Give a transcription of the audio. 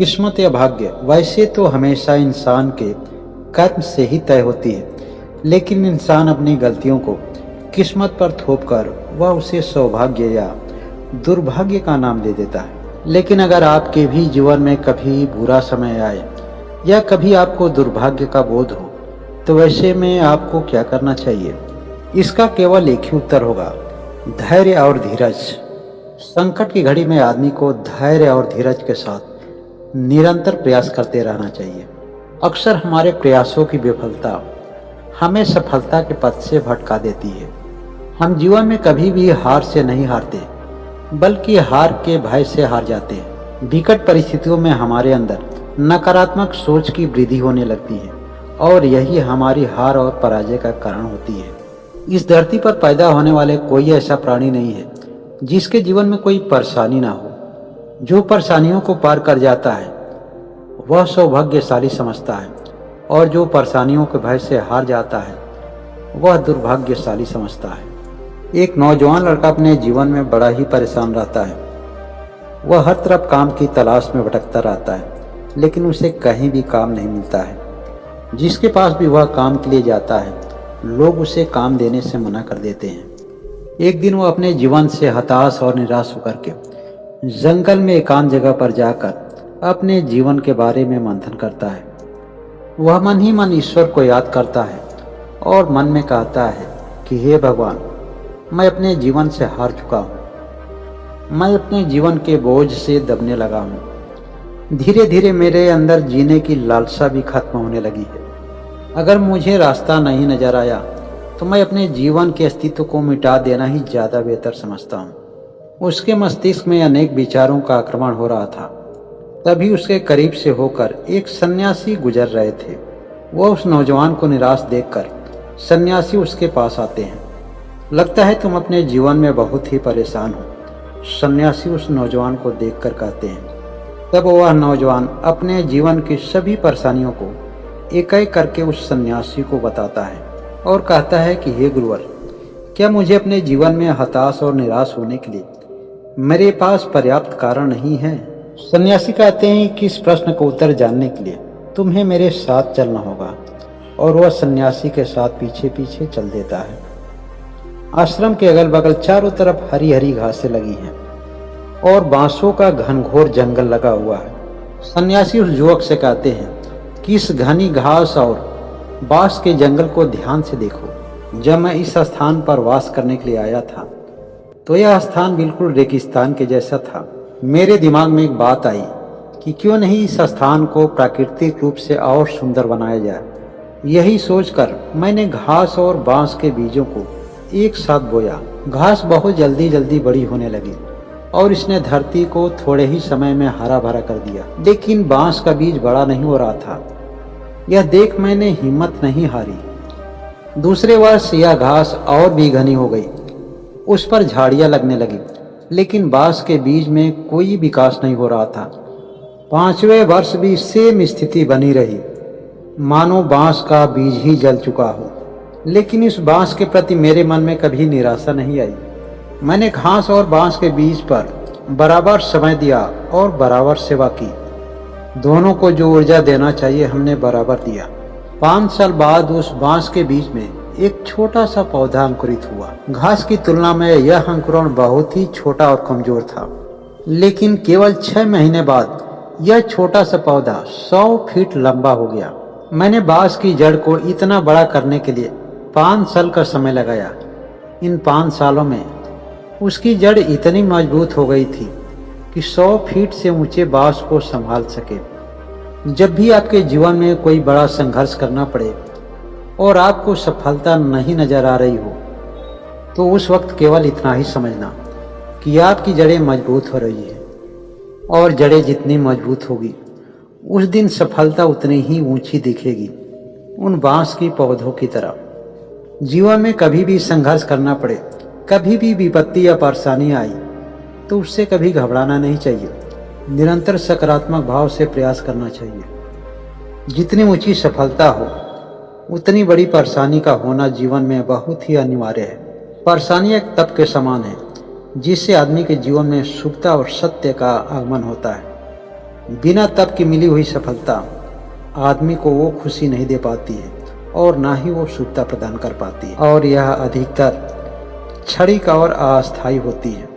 किस्मत या भाग्य वैसे तो हमेशा इंसान के कर्म से ही तय होती है, लेकिन इंसान अपनी गलतियों को किस्मत पर थोपकर वह उसे सौभाग्य या दुर्भाग्य का नाम दे देता है। लेकिन अगर आपके भी जीवन में कभी बुरा समय आए या कभी आपको दुर्भाग्य का बोध हो, तो वैसे में आपको क्या करना चाहिए? इसका केवल एक ही उत्तर होगा, धैर्य और धीरज। संकट की घड़ी में आदमी को धैर्य और धीरज के साथ निरंतर प्रयास करते रहना चाहिए। अक्सर हमारे प्रयासों की विफलता हमें सफलता के पथ से भटका देती है। हम जीवन में कभी भी हार से नहीं हारते, बल्कि हार के भय से हार जाते हैं। विकट परिस्थितियों में हमारे अंदर नकारात्मक सोच की वृद्धि होने लगती है और यही हमारी हार और पराजय का कारण होती है। इस धरती पर पैदा होने वाले कोई ऐसा प्राणी नहीं है जिसके जीवन में कोई परेशानी ना हो। जो परेशानियों को पार कर जाता है वह सौभाग्यशाली समझता है, और जो परेशानियों के भय से हार जाता है वह दुर्भाग्यशाली समझता है। एक नौजवान लड़का अपने जीवन में बड़ा ही परेशान रहता है। वह हर तरफ काम की तलाश में भटकता रहता है, लेकिन उसे कहीं भी काम नहीं मिलता है। जिसके पास भी वह काम के लिए जाता है, लोग उसे काम देने से मना कर देते हैं। एक दिन वह अपने जीवन से हताश और निराश होकर के जंगल में एकांत जगह पर जाकर अपने जीवन के बारे में मंथन करता है। वह मन ही मन ईश्वर को याद करता है और मन में कहता है कि हे भगवान, मैं अपने जीवन से हार चुका हूँ। मैं अपने जीवन के बोझ से दबने लगा हूँ। धीरे धीरे मेरे अंदर जीने की लालसा भी खत्म होने लगी है। अगर मुझे रास्ता नहीं नजर आया तो मैं अपने जीवन के अस्तित्व को मिटा देना ही ज़्यादा बेहतर समझता हूँ। उसके मस्तिष्क में अनेक विचारों का आक्रमण हो रहा था। तभी उसके करीब से होकर एक सन्यासी गुजर रहे थे। वह उस नौजवान को निराश देखकर सन्यासी उसके पास आते हैं। लगता है तुम अपने जीवन में बहुत ही परेशान हो, सन्यासी उस नौजवान को देखकर कहते हैं। तब वह नौजवान अपने जीवन की सभी परेशानियों को एक एक करके उस सन्यासी को बताता है और कहता है कि हे गुरुवर, क्या मुझे अपने जीवन में हताश और निराश होने के लिए मेरे पास पर्याप्त कारण नहीं है? सन्यासी कहते हैं कि इस प्रश्न का उत्तर जानने के लिए तुम्हें मेरे साथ चलना होगा, और वह सन्यासी के साथ पीछे पीछे चल देता है। आश्रम के अगल बगल चारों तरफ हरी हरी घासें लगी हैं और बांसों का घनघोर जंगल लगा हुआ है। सन्यासी उस युवक से कहते हैं कि इस घनी घास और बांस के जंगल को ध्यान से देखो। जब मैं इस स्थान पर वास करने के लिए आया था तो यह स्थान बिल्कुल रेगिस्तान के जैसा था। मेरे दिमाग में एक बात आई कि क्यों नहीं इस स्थान को प्राकृतिक रूप से और सुंदर बनाया जाए। यही सोचकर मैंने घास और बांस के बीजों को एक साथ बोया। घास बहुत जल्दी जल्दी बड़ी होने लगी और इसने धरती को थोड़े ही समय में हरा भरा कर दिया। लेकिन बांस का बीज बड़ा नहीं हो रहा था। यह देख मैंने हिम्मत नहीं हारी। दूसरे वर्ष यह घास और भी घनी हो गई, उस पर झाड़ियां लगने लगी, लेकिन बांस के बीज में कोई विकास नहीं हो रहा था। 5वें वर्ष भी सेम स्थिति बनी रही, मानो बांस का बीज ही जल चुका हो। लेकिन इस बांस के प्रति मेरे मन में कभी निराशा नहीं आई। मैंने घास और बांस के बीज पर बराबर समय दिया और बराबर सेवा की। दोनों को जो ऊर्जा देना चाहिए हमने बराबर दिया। 5 साल बाद उस बांस के बीज में एक छोटा सा पौधा अंकुरित हुआ। घास की तुलना में यह अंकुरण बहुत ही छोटा और कमजोर था, लेकिन केवल 6 महीने बाद यह छोटा सा पौधा 100 फीट लंबा हो गया। मैंने बांस की जड़ को इतना बड़ा करने के लिए 5 साल का समय लगाया। इन 5 सालों में उसकी जड़ इतनी मजबूत हो गई थी कि 100 फीट से ऊंचे बांस को संभाल सके। जब भी आपके जीवन में कोई बड़ा संघर्ष करना पड़े और आपको सफलता नहीं नजर आ रही हो, तो उस वक्त केवल इतना ही समझना कि आपकी जड़ें मजबूत हो रही है, और जड़ें जितनी मजबूत होगी उस दिन सफलता उतनी ही ऊंची दिखेगी, उन बांस की पौधों की तरह। जीवन में कभी भी संघर्ष करना पड़े, कभी भी विपत्ति या परेशानी आई, तो उससे कभी घबराना नहीं चाहिए। निरंतर सकारात्मक भाव से प्रयास करना चाहिए। जितनी ऊंची सफलता हो उतनी बड़ी परेशानी का होना जीवन में बहुत ही अनिवार्य है। परेशानी एक तप के समान है जिससे आदमी के जीवन में शुभता और सत्य का आगमन होता है। बिना तप की मिली हुई सफलता आदमी को वो खुशी नहीं दे पाती है और ना ही वो शुद्धता प्रदान कर पाती है, और यह अधिकतर क्षणिक और अस्थायी होती है।